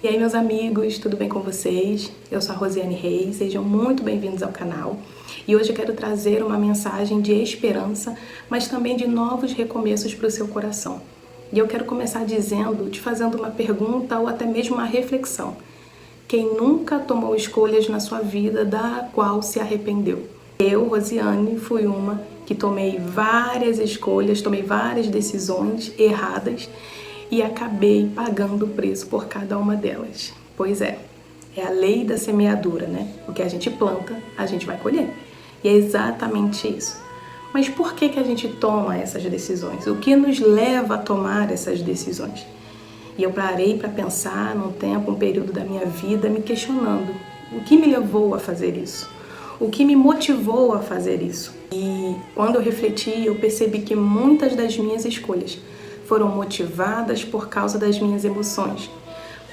E aí, meus amigos, tudo bem com vocês? Eu sou a Rosiane Reis, sejam muito bem-vindos ao canal. E hoje eu quero trazer uma mensagem de esperança, mas também de novos recomeços para o seu coração. E eu quero começar te fazendo uma pergunta ou até mesmo uma reflexão. Quem nunca tomou escolhas na sua vida da qual se arrependeu? Eu, Rosiane, fui uma que tomei várias escolhas, tomei várias decisões erradas e acabei pagando o preço por cada uma delas. Pois é a lei da semeadura, né? O que a gente planta, a gente vai colher. E é exatamente isso. Mas por que a gente toma essas decisões? O que nos leva a tomar essas decisões? E eu parei para pensar num tempo, um período da minha vida, me questionando. O que me levou a fazer isso? O que me motivou a fazer isso? E quando eu refleti, eu percebi que muitas das minhas escolhas foram motivadas por causa das minhas emoções,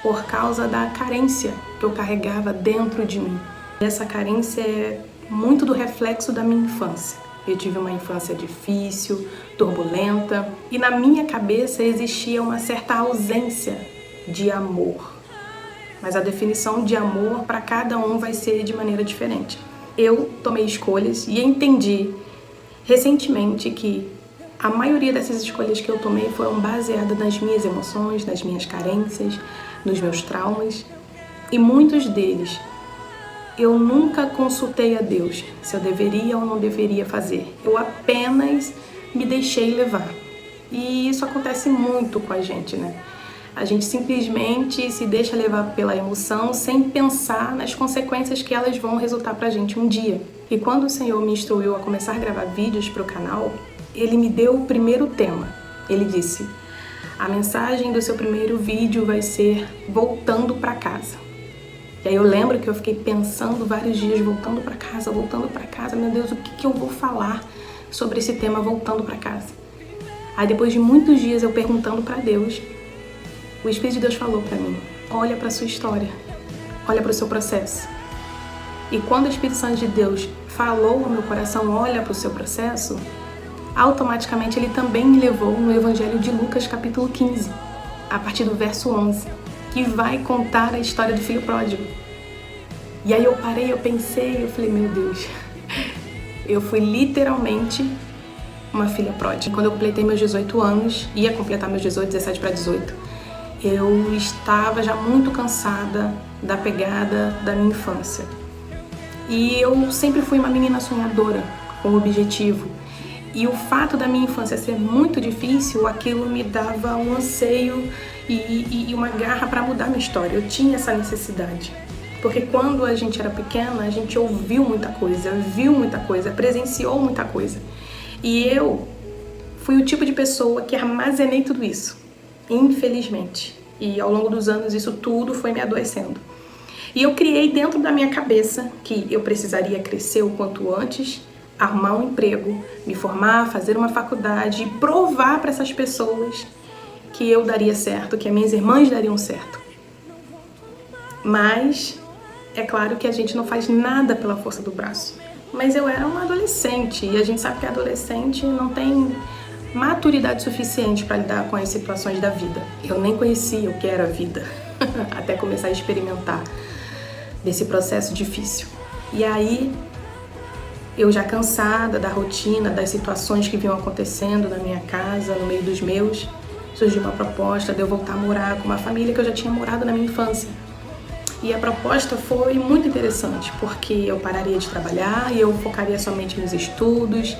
por causa da carência que eu carregava dentro de mim. Essa carência é muito do reflexo da minha infância. Eu tive uma infância difícil, turbulenta, e na minha cabeça existia uma certa ausência de amor. Mas a definição de amor para cada um vai ser de maneira diferente. Eu tomei escolhas e entendi recentemente que a maioria dessas escolhas que eu tomei foram baseadas nas minhas emoções, nas minhas carências, nos meus traumas. E muitos deles eu nunca consultei a Deus se eu deveria ou não deveria fazer. Eu apenas me deixei levar. E isso acontece muito com a gente, né? A gente simplesmente se deixa levar pela emoção sem pensar nas consequências que elas vão resultar pra gente um dia. E quando o Senhor me instruiu a começar a gravar vídeos pro canal, Ele me deu o primeiro tema. Ele disse: a mensagem do seu primeiro vídeo vai ser voltando pra casa. E aí eu lembro que eu fiquei pensando vários dias, voltando pra casa, meu Deus, o que eu vou falar sobre esse tema voltando pra casa? Aí depois de muitos dias eu perguntando pra Deus, o Espírito de Deus falou pra mim: olha pra sua história, olha pro seu processo. E quando o Espírito Santo de Deus falou ao meu coração, olha pro seu processo, automaticamente ele também me levou no Evangelho de Lucas, capítulo 15, a partir do verso 11, que vai contar a história do filho pródigo. E aí eu parei, eu pensei, eu falei, meu Deus, eu fui literalmente uma filha pródiga. Quando eu completei meus 18 anos, ia completar meus 18, 17 para 18, eu estava já muito cansada da pegada da minha infância. E eu sempre fui uma menina sonhadora, com objetivo. E o fato da minha infância ser muito difícil, aquilo me dava um anseio e uma garra para mudar minha história. Eu tinha essa necessidade. Porque quando a gente era pequena, a gente ouviu muita coisa, viu muita coisa, presenciou muita coisa. E eu fui o tipo de pessoa que armazenei tudo isso, infelizmente. E ao longo dos anos isso tudo foi me adoecendo. E eu criei dentro da minha cabeça que eu precisaria crescer o quanto antes, arrumar um emprego, me formar, fazer uma faculdade e provar para essas pessoas que eu daria certo, que as minhas irmãs dariam certo. Mas é claro que a gente não faz nada pela força do braço. Mas eu era uma adolescente e a gente sabe que a adolescente não tem maturidade suficiente para lidar com as situações da vida. Eu nem conhecia o que era a vida até começar a experimentar desse processo difícil. E aí, eu já cansada da rotina, das situações que vinham acontecendo na minha casa, no meio dos meus, surgiu uma proposta de eu voltar a morar com uma família que eu já tinha morado na minha infância. E a proposta foi muito interessante, porque eu pararia de trabalhar e eu focaria somente nos estudos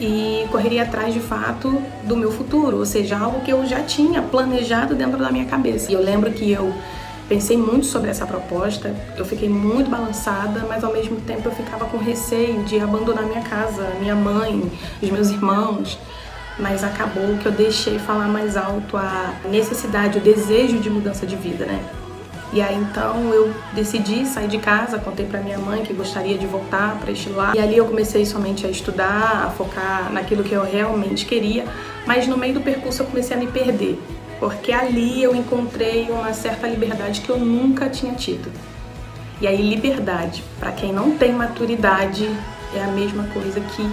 e correria atrás, de fato, do meu futuro, ou seja, algo que eu já tinha planejado dentro da minha cabeça. E eu lembro que eu pensei muito sobre essa proposta, eu fiquei muito balançada, mas ao mesmo tempo eu ficava com receio de abandonar minha casa, minha mãe, os meus irmãos. Mas acabou que eu deixei falar mais alto a necessidade, o desejo de mudança de vida, né? E aí então eu decidi sair de casa, contei pra minha mãe que gostaria de voltar para este lar. E ali eu comecei somente a estudar, a focar naquilo que eu realmente queria, mas no meio do percurso eu comecei a me perder. Porque ali eu encontrei uma certa liberdade que eu nunca tinha tido. E aí liberdade, para quem não tem maturidade, é a mesma coisa que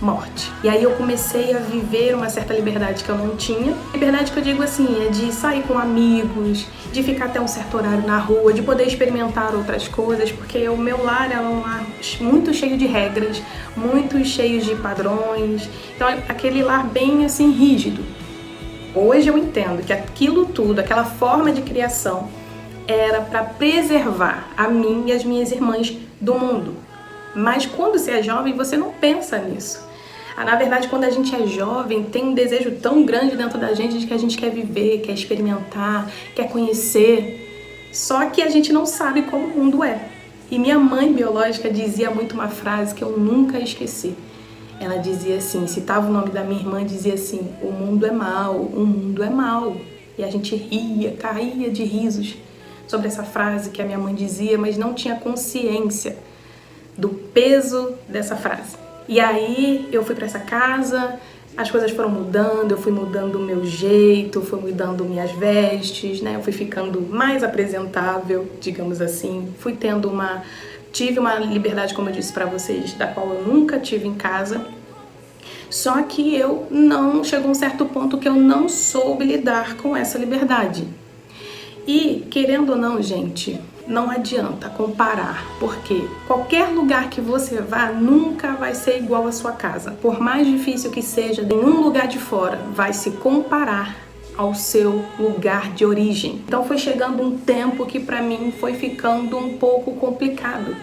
morte. E aí eu comecei a viver uma certa liberdade que eu não tinha. Liberdade que eu digo assim, é de sair com amigos, de ficar até um certo horário na rua, de poder experimentar outras coisas, porque o meu lar é um lar muito cheio de regras, muito cheio de padrões. Então aquele lar bem assim rígido. Hoje eu entendo que aquilo tudo, aquela forma de criação, era para preservar a mim e as minhas irmãs do mundo. Mas quando você é jovem, você não pensa nisso. Na verdade, quando a gente é jovem, tem um desejo tão grande dentro da gente de que a gente quer viver, quer experimentar, quer conhecer. Só que a gente não sabe como o mundo é. E minha mãe biológica dizia muito uma frase que eu nunca esqueci. Ela dizia assim, citava o nome da minha irmã, dizia assim: o mundo é mau, o mundo é mau. E a gente ria, caía de risos sobre essa frase que a minha mãe dizia, mas não tinha consciência do peso dessa frase. E aí eu fui para essa casa, as coisas foram mudando, eu fui mudando o meu jeito, fui mudando minhas vestes, né? Eu fui ficando mais apresentável, digamos assim. Tive uma liberdade, como eu disse para vocês, da qual eu nunca tive em casa. Só que chegou um certo ponto que eu não soube lidar com essa liberdade. E, querendo ou não, gente, não adianta comparar, porque qualquer lugar que você vá nunca vai ser igual à sua casa. Por mais difícil que seja, nenhum lugar de fora vai se comparar ao seu lugar de origem. Então foi chegando um tempo que para mim foi ficando um pouco complicado.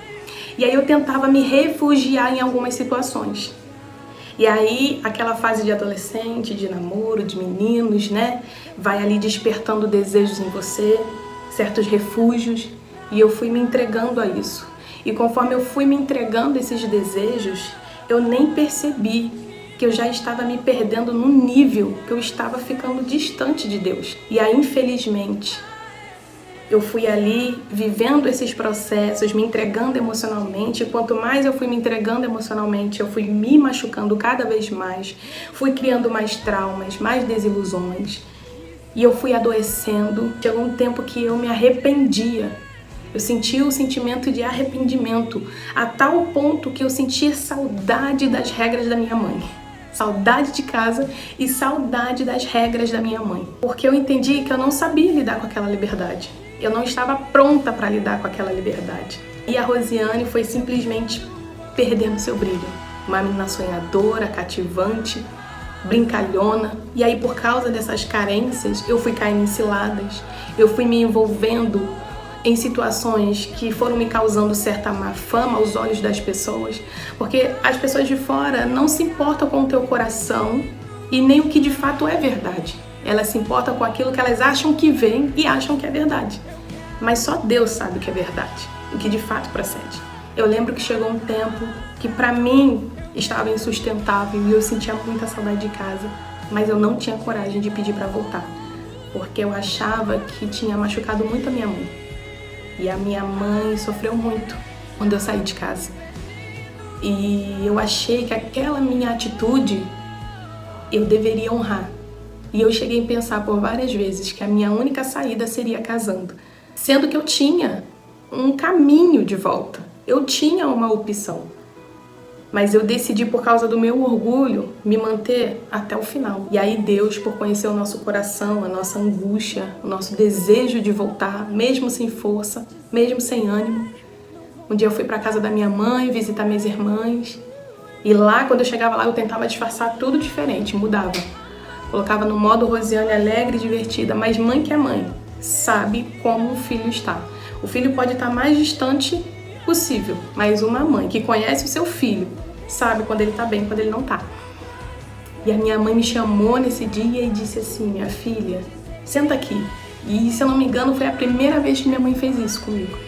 E aí eu tentava me refugiar em algumas situações. E aí, aquela fase de adolescente, de namoro, de meninos, né? Vai ali despertando desejos em você, certos refúgios. E eu fui me entregando a isso. E conforme eu fui me entregando a esses desejos, eu nem percebi que eu já estava me perdendo num nível que eu estava ficando distante de Deus. E aí, infelizmente, eu fui ali vivendo esses processos, me entregando emocionalmente. E quanto mais eu fui me entregando emocionalmente, eu fui me machucando cada vez mais. Fui criando mais traumas, mais desilusões. E eu fui adoecendo. Chegou um tempo que eu me arrependia. Eu sentia o sentimento de arrependimento, a tal ponto que eu sentia saudade das regras da minha mãe. Saudade de casa e saudade das regras da minha mãe. Porque eu entendi que eu não sabia lidar com aquela liberdade. Eu não estava pronta para lidar com aquela liberdade. E a Rosiane foi simplesmente perdendo seu brilho. Uma menina sonhadora, cativante, brincalhona. E aí, por causa dessas carências, eu fui caindo em ciladas. Eu fui me envolvendo em situações que foram me causando certa má fama aos olhos das pessoas. Porque as pessoas de fora não se importam com o teu coração e nem o que de fato é verdade. Elas se importam com aquilo que elas acham que vem e acham que é verdade. Mas só Deus sabe o que é verdade, o que de fato procede. Eu lembro que chegou um tempo que pra mim estava insustentável e eu sentia muita saudade de casa, mas eu não tinha coragem de pedir pra voltar, porque eu achava que tinha machucado muito a minha mãe. E a minha mãe sofreu muito quando eu saí de casa. E eu achei que aquela minha atitude eu deveria honrar. E eu cheguei a pensar por várias vezes que a minha única saída seria casando. Sendo que eu tinha um caminho de volta. Eu tinha uma opção. Mas eu decidi, por causa do meu orgulho, me manter até o final. E aí Deus, por conhecer o nosso coração, a nossa angústia, o nosso desejo de voltar, mesmo sem força, mesmo sem ânimo. Um dia eu fui para a casa da minha mãe, visitar minhas irmãs. E lá, quando eu chegava lá, eu tentava disfarçar tudo diferente, mudava. Colocava no modo Rosiane alegre e divertida, mas mãe que é mãe, sabe como o filho está. O filho pode estar mais distante possível, mas uma mãe que conhece o seu filho sabe quando ele está bem, quando ele não está. E a minha mãe me chamou nesse dia e disse assim: minha filha, senta aqui. E se eu não me engano, foi a primeira vez que minha mãe fez isso comigo.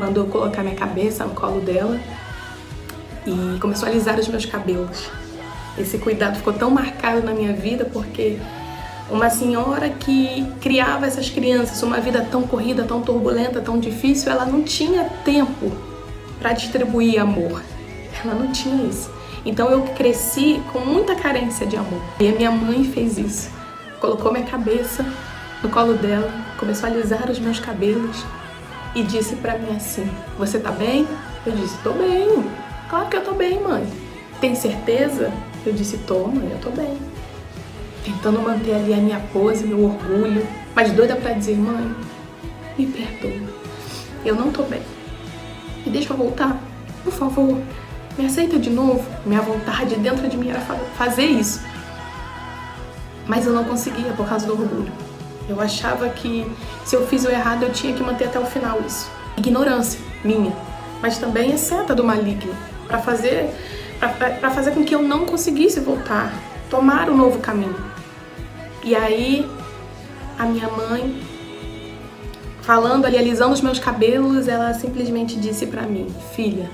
Mandou eu colocar minha cabeça no colo dela e começou a alisar os meus cabelos. Esse cuidado ficou tão marcado na minha vida porque uma senhora que criava essas crianças, uma vida tão corrida, tão turbulenta, tão difícil, ela não tinha tempo para distribuir amor. Ela não tinha isso. Então eu cresci com muita carência de amor. E a minha mãe fez isso. Colocou minha cabeça no colo dela, começou a alisar os meus cabelos e disse para mim assim: você tá bem? Eu disse: tô bem. Claro que eu tô bem, mãe. Tem certeza? Eu disse, tô, mãe, eu tô bem. Tentando manter ali a minha pose, meu orgulho, mas doida pra dizer, mãe, me perdoa, eu não tô bem. Me deixa eu voltar, por favor, me aceita de novo. Minha vontade dentro de mim era fazer isso. Mas eu não conseguia por causa do orgulho. Eu achava que se eu fiz o errado, eu tinha que manter até o final isso. Ignorância minha, mas também é seta do maligno, para fazer com que eu não conseguisse voltar, tomar um novo caminho. E aí, a minha mãe, falando ali, alisando os meus cabelos, ela simplesmente disse pra mim, filha,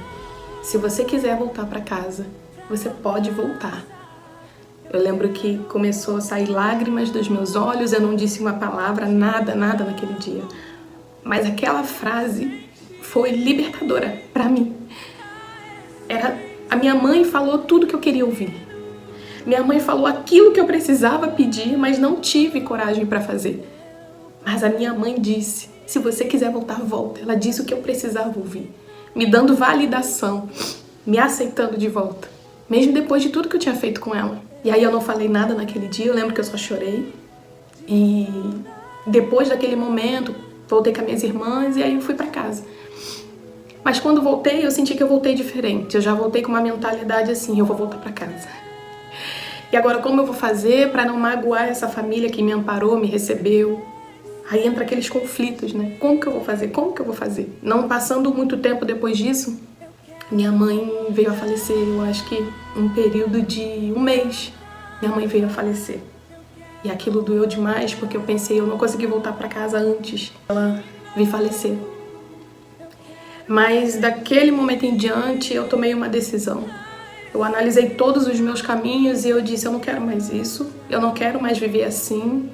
se você quiser voltar pra casa, você pode voltar. Eu lembro que começou a sair lágrimas dos meus olhos, eu não disse uma palavra, nada naquele dia. Mas aquela frase foi libertadora pra mim. A minha mãe falou tudo que eu queria ouvir. Minha mãe falou aquilo que eu precisava pedir, mas não tive coragem para fazer. Mas a minha mãe disse, se você quiser voltar, volta. Ela disse o que eu precisava ouvir, me dando validação, me aceitando de volta, mesmo depois de tudo que eu tinha feito com ela. E aí eu não falei nada naquele dia, eu lembro que eu só chorei. E depois daquele momento, voltei com as minhas irmãs e aí eu fui para casa. Mas quando voltei, eu senti que eu voltei diferente. Eu já voltei com uma mentalidade assim, eu vou voltar para casa. E agora como eu vou fazer para não magoar essa família que me amparou, me recebeu? Aí entra aqueles conflitos, né? Como que eu vou fazer? Como que eu vou fazer? Não passando muito tempo depois disso, minha mãe veio a falecer, eu acho que um período de um mês, minha mãe veio a falecer. E aquilo doeu demais, porque eu pensei, eu não consegui voltar para casa antes ela vir falecer. Mas daquele momento em diante, eu tomei uma decisão. Eu analisei todos os meus caminhos e eu disse, eu não quero mais isso, eu não quero mais viver assim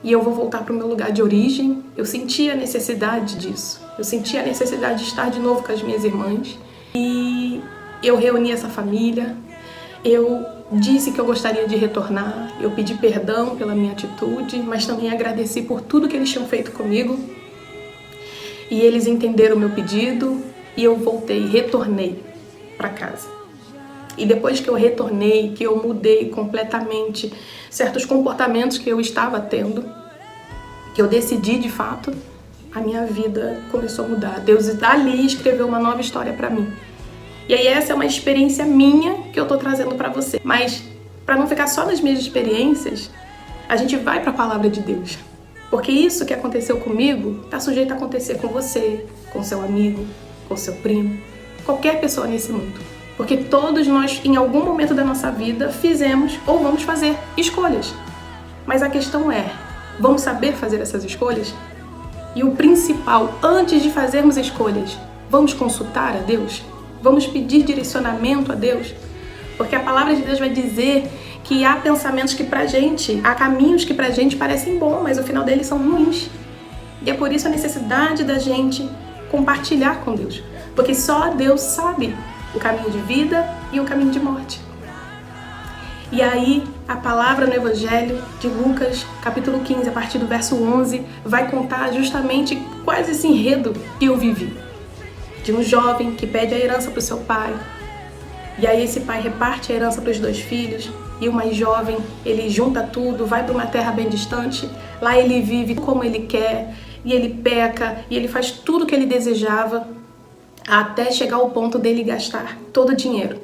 e eu vou voltar para o meu lugar de origem. Eu senti a necessidade disso, eu senti a necessidade de estar de novo com as minhas irmãs e eu reuni essa família, eu disse que eu gostaria de retornar, eu pedi perdão pela minha atitude, mas também agradeci por tudo que eles tinham feito comigo e eles entenderam o meu pedido e eu voltei, retornei para casa. E depois que eu retornei, que eu mudei completamente certos comportamentos que eu estava tendo, que eu decidi de fato, a minha vida começou a mudar. Deus dali escreveu uma nova história para mim. E aí essa é uma experiência minha que eu tô trazendo para você. Mas para não ficar só nas minhas experiências, a gente vai para a palavra de Deus. Porque isso que aconteceu comigo tá sujeito a acontecer com você, com seu amigo, com seu primo, qualquer pessoa nesse mundo. Porque todos nós, em algum momento da nossa vida, fizemos ou vamos fazer escolhas. Mas a questão é, vamos saber fazer essas escolhas? E o principal, antes de fazermos escolhas, vamos consultar a Deus? Vamos pedir direcionamento a Deus? Porque a palavra de Deus vai dizer que há pensamentos que pra gente, há caminhos que pra gente parecem bons, mas o final deles são ruins. E é por isso a necessidade da gente compartilhar com Deus. Porque só Deus sabe o caminho de vida e o caminho de morte. E aí, a palavra no Evangelho de Lucas, capítulo 15, a partir do verso 11, vai contar justamente quase esse enredo que eu vivi. De um jovem que pede a herança para o seu pai, e aí esse pai reparte a herança para os 2 filhos, e o mais jovem, ele junta tudo, vai para uma terra bem distante, lá ele vive como ele quer, e ele peca, e ele faz tudo o que ele desejava, até chegar ao ponto dele gastar todo o dinheiro.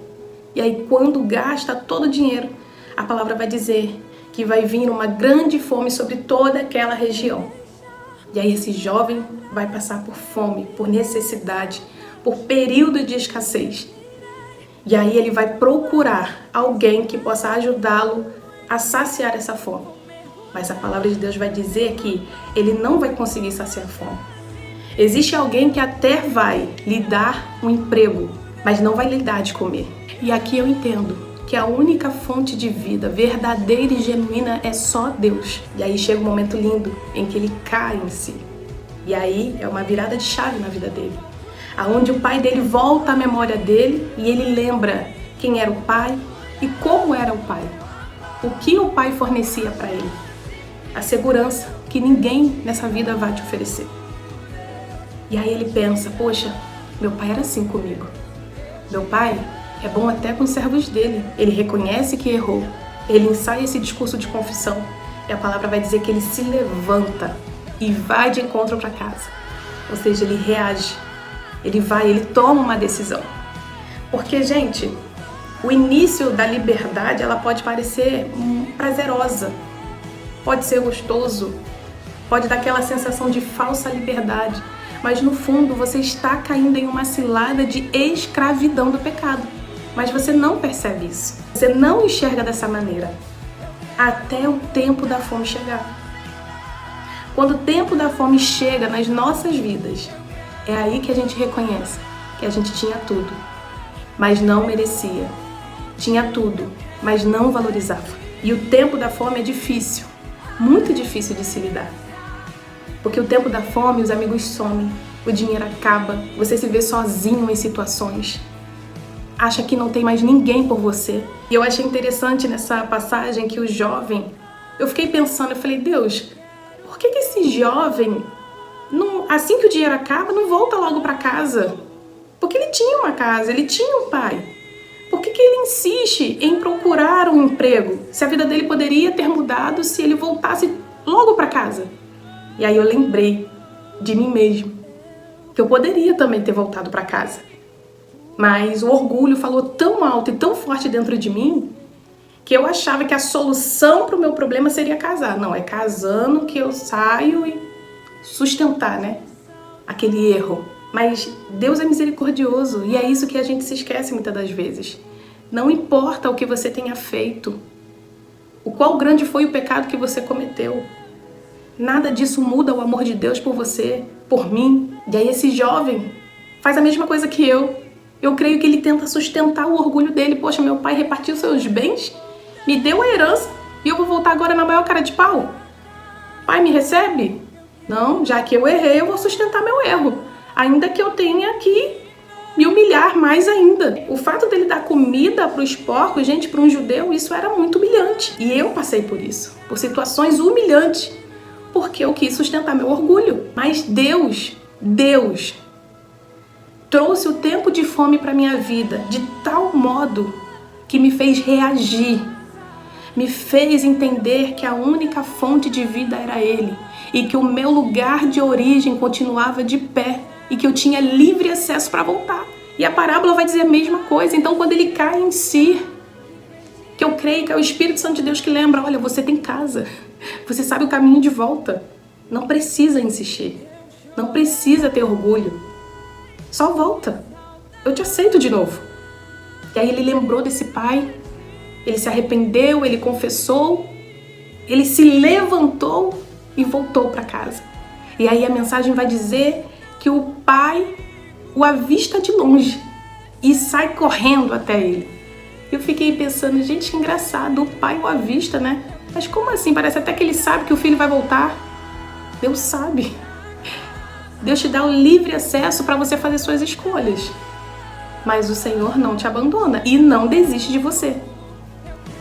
E aí quando gasta todo o dinheiro, a palavra vai dizer que vai vir uma grande fome sobre toda aquela região. E aí esse jovem vai passar por fome, por necessidade, por período de escassez. E aí ele vai procurar alguém que possa ajudá-lo a saciar essa fome. Mas a palavra de Deus vai dizer que ele não vai conseguir saciar a fome. Existe alguém que até vai lhe dar um emprego, mas não vai lhe dar de comer. E aqui eu entendo que a única fonte de vida verdadeira e genuína é só Deus. E aí chega um momento lindo em que ele cai em si. E aí é uma virada de chave na vida dele. Aonde o pai dele volta à memória dele e ele lembra quem era o pai e como era o pai. O que o pai fornecia para ele. A segurança que ninguém nessa vida vai te oferecer. E aí ele pensa, poxa, meu pai era assim comigo. Meu pai, É bom até com os servos dele. Ele reconhece que errou. Ele ensaia esse discurso de confissão. E a palavra vai dizer que ele se levanta e vai de encontro para casa. Ou seja, ele reage. Ele toma uma decisão. Porque, gente, o início da liberdade, ela pode parecer prazerosa. Pode ser gostoso. Pode dar aquela sensação de falsa liberdade. Mas no fundo você está caindo em uma cilada de escravidão do pecado. Mas você não percebe isso. Você não enxerga dessa maneira. Até o tempo da fome chegar. Quando o tempo da fome chega nas nossas vidas, é aí que a gente reconhece que a gente tinha tudo, mas não merecia. Tinha tudo, mas não valorizava. E o tempo da fome é difícil, muito difícil de se lidar. Porque o tempo da fome, os amigos somem, o dinheiro acaba, você se vê sozinho em situações, acha que não tem mais ninguém por você. E eu achei interessante nessa passagem que o jovem, eu fiquei pensando, eu falei, Deus, por que esse jovem, assim que o dinheiro acaba, não volta logo para casa? Porque ele tinha uma casa, ele tinha um pai. Por que ele insiste em procurar um emprego, se a vida dele poderia ter mudado se ele voltasse logo para casa? E aí eu lembrei de mim mesmo, que eu poderia também ter voltado para casa. Mas o orgulho falou tão alto e tão forte dentro de mim, que eu achava que a solução para o meu problema seria casar. Não, é casando que eu saio e sustentar, né? Aquele erro. Mas Deus é misericordioso e é isso que a gente se esquece muitas das vezes. Não importa o que você tenha feito, o qual grande foi o pecado que você cometeu. Nada disso muda o amor de Deus por você, por mim. E aí esse jovem faz a mesma coisa que eu. Eu creio que ele tenta sustentar o orgulho dele. Poxa, meu pai repartiu seus bens, me deu a herança e eu vou voltar agora na maior cara de pau? Pai, me recebe? Não, já que eu errei, eu vou sustentar meu erro. Ainda que eu tenha que me humilhar mais ainda. O fato dele dar comida para os porcos, gente, para um judeu, isso era muito humilhante. E eu passei por isso, por situações humilhantes, porque eu quis sustentar meu orgulho. Mas Deus trouxe o tempo de fome para minha vida de tal modo que me fez reagir, me fez entender que a única fonte de vida era Ele e que o meu lugar de origem continuava de pé e que eu tinha livre acesso para voltar. E a parábola vai dizer a mesma coisa. Então, quando ele cai em si, que eu creio que é o Espírito Santo de Deus que lembra, olha, você tem casa, você sabe o caminho de volta, não precisa insistir, não precisa ter orgulho, só volta, eu te aceito de novo. E aí ele lembrou desse pai, ele se arrependeu, ele confessou, ele se levantou e voltou para casa. E aí a mensagem vai dizer que o pai o avista de longe e sai correndo até ele. Eu fiquei pensando, gente, que engraçado, o pai o avista, né? Mas como assim? Parece até que ele sabe que o filho vai voltar. Deus sabe. Deus te dá o livre acesso para você fazer suas escolhas. Mas o Senhor não te abandona e não desiste de você.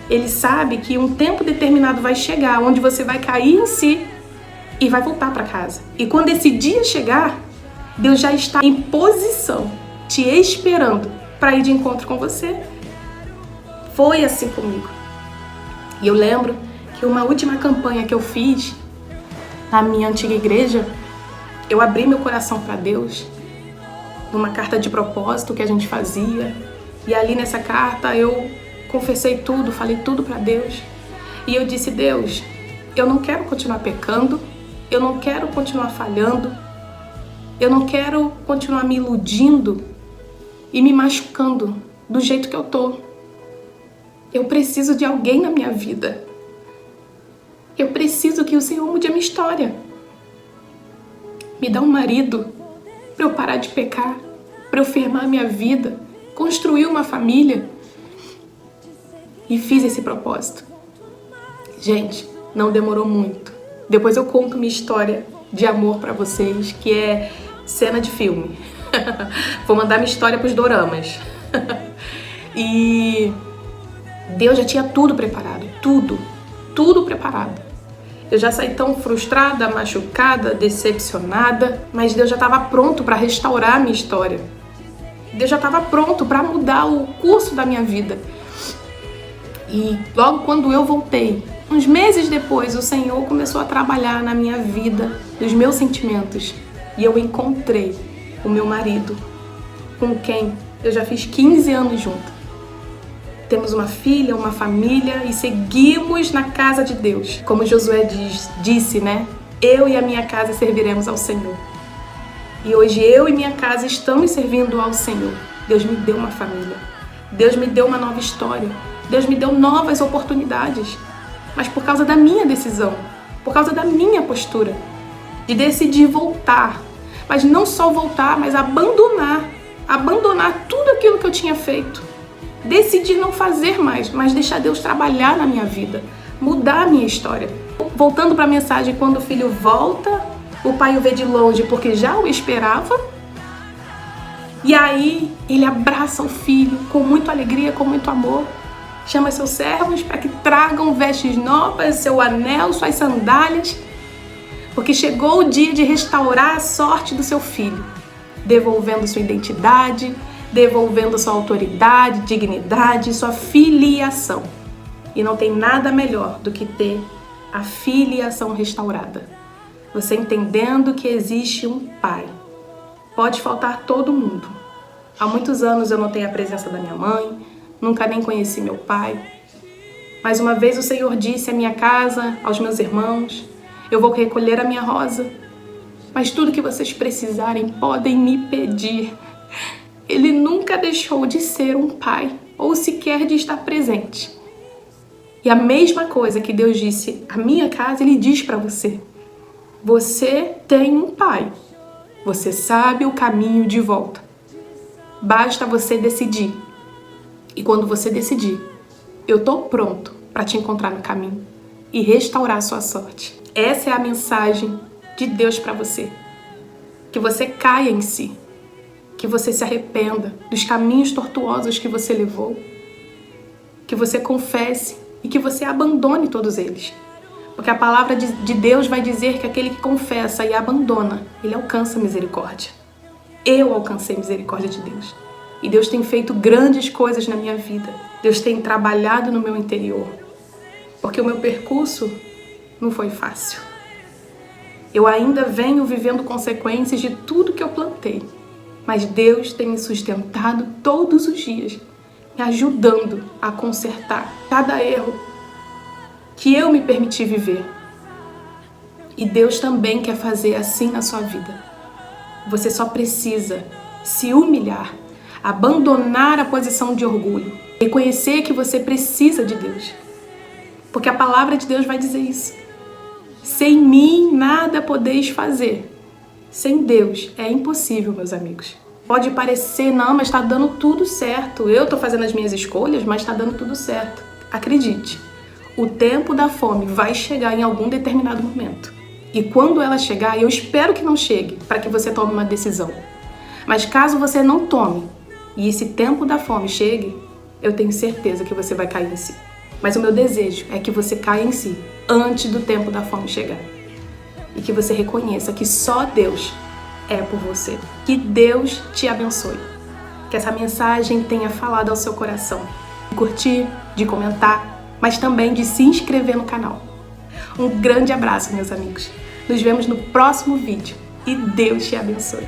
Ele sabe que um tempo determinado vai chegar, onde você vai cair em si e vai voltar para casa. E quando esse dia chegar, Deus já está em posição, te esperando para ir de encontro com você. Foi assim comigo. E eu lembro que uma última campanha que eu fiz na minha antiga igreja, eu abri meu coração para Deus numa carta de propósito que a gente fazia. E ali nessa carta eu confessei tudo, falei tudo para Deus. E eu disse, Deus, eu não quero continuar pecando, eu não quero continuar falhando, eu não quero continuar me iludindo e me machucando do jeito que eu tô. Eu preciso de alguém na minha vida. Eu preciso que o Senhor mude a minha história. Me dá um marido para eu parar de pecar, para eu firmar a minha vida, construir uma família. E fiz esse propósito. Gente, não demorou muito. Depois eu conto minha história de amor para vocês, que é cena de filme. Vou mandar minha história pros doramas. E Deus já tinha tudo preparado, tudo preparado. Eu já saí tão frustrada, machucada, decepcionada, mas Deus já estava pronto para restaurar a minha história. Deus já estava pronto para mudar o curso da minha vida. E logo quando eu voltei, uns meses depois, o Senhor começou a trabalhar na minha vida, nos meus sentimentos. E eu encontrei o meu marido, com quem eu já fiz 15 anos junto. Temos uma filha, uma família e seguimos na casa de Deus. Como Josué disse, né? Eu e a minha casa serviremos ao Senhor. E hoje eu e minha casa estamos servindo ao Senhor. Deus me deu uma família. Deus me deu uma nova história. Deus me deu novas oportunidades. Mas por causa da minha decisão, por causa da minha postura, de decidir voltar. Mas não só voltar, mas abandonar tudo aquilo que eu tinha feito. Decidir não fazer mais, mas deixar Deus trabalhar na minha vida, mudar a minha história. Voltando para a mensagem, quando o filho volta, o pai o vê de longe porque já o esperava. E aí ele abraça o filho com muita alegria, com muito amor. Chama seus servos para que tragam vestes novas, seu anel, suas sandálias, porque chegou o dia de restaurar a sorte do seu filho, devolvendo sua identidade, devolvendo sua autoridade, dignidade, sua filiação. E não tem nada melhor do que ter a filiação restaurada. Você entendendo que existe um pai. Pode faltar todo mundo. Há muitos anos eu não tenho a presença da minha mãe, nunca nem conheci meu pai. Mas uma vez o Senhor disse à minha casa, aos meus irmãos, eu vou recolher a minha rosa, mas tudo que vocês precisarem podem me pedir. Ele nunca deixou de ser um pai, ou sequer de estar presente. E a mesma coisa que Deus disse à minha casa, Ele diz para você. Você tem um pai. Você sabe o caminho de volta. Basta você decidir. E quando você decidir, eu tô pronto para te encontrar no caminho e restaurar a sua sorte. Essa é a mensagem de Deus para você. Que você caia em si. Que você se arrependa dos caminhos tortuosos que você levou. Que você confesse e que você abandone todos eles. Porque a palavra de Deus vai dizer que aquele que confessa e abandona, ele alcança misericórdia. Eu alcancei misericórdia de Deus. E Deus tem feito grandes coisas na minha vida. Deus tem trabalhado no meu interior. Porque o meu percurso não foi fácil. Eu ainda venho vivendo consequências de tudo que eu plantei. Mas Deus tem me sustentado todos os dias, me ajudando a consertar cada erro que eu me permiti viver. E Deus também quer fazer assim na sua vida. Você só precisa se humilhar, abandonar a posição de orgulho, reconhecer que você precisa de Deus. Porque a palavra de Deus vai dizer isso. Sem mim nada podeis fazer. Sem Deus é impossível, meus amigos. Pode parecer, não, mas está dando tudo certo. Eu estou fazendo as minhas escolhas, mas está dando tudo certo. Acredite, o tempo da fome vai chegar em algum determinado momento. E quando ela chegar, eu espero que não chegue para que você tome uma decisão. Mas caso você não tome e esse tempo da fome chegue, eu tenho certeza que você vai cair em si. Mas o meu desejo é que você caia em si antes do tempo da fome chegar. E que você reconheça que só Deus é por você. Que Deus te abençoe. Que essa mensagem tenha falado ao seu coração. De curtir, de comentar, mas também de se inscrever no canal. Um grande abraço, meus amigos. Nos vemos no próximo vídeo. E Deus te abençoe.